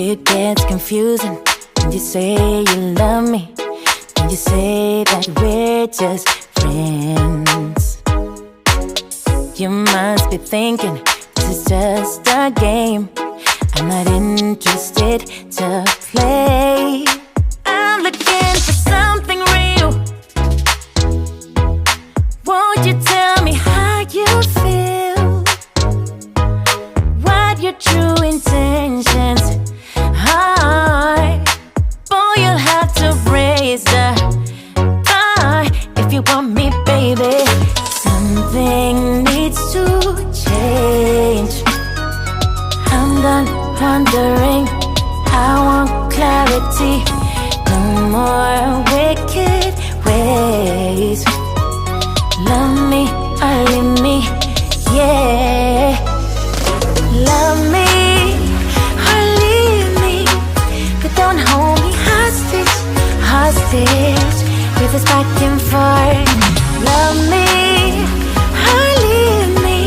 It gets confusing when you say you love me, when you say that we're just friends. You must be thinking this is just a game. I'm not interested to play. I'm looking for something real. Won't you tell me how you feel? What your true intentions are? Boy, you'll have to raise the bar if you want me, baby. Something needs to change. I'm done wondering. I want clarity. No more wicked ways. Love me or leave me, yeah. Love me or leave me, but don't hold me hostage, hostage with this back and forth. Love me or leave me,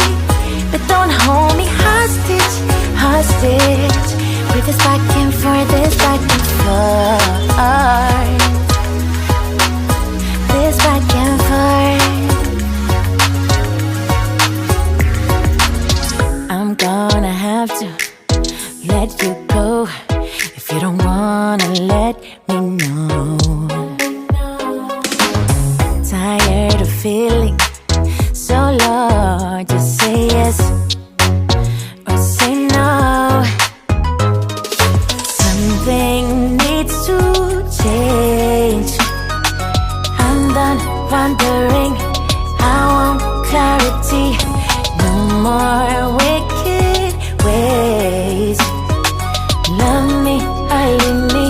but don't hold me hostage, hostage with this back and forth, this back and forth, this back and forth. I'm gonna have to let you go if you don't wanna let me know. Tired of feeling so low. Just say yes or say no. Something needs to change. I'm done wondering. I want clarity. No more wicked ways. Love me or leave me,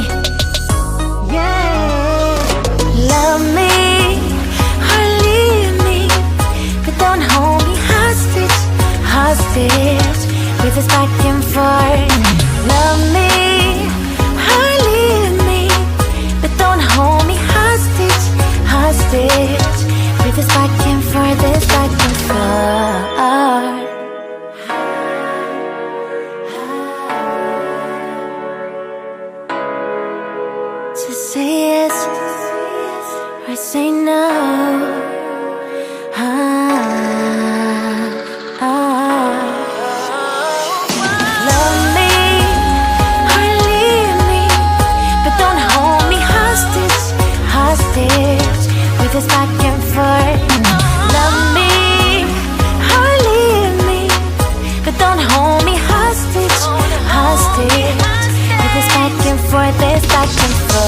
yeah. Love me or leave me, but don't hold me hostage, hostage with this back and forth. Love me or leave me, but don't hold me hostage, hostage with this back and forth, this back and forth. Just say yes or say no. Love me or leave me, but don't hold me hostage, hostage with this back and forth. Love me or leave me, but don't hold me hostage, hostage with this back and forth, this back and forth.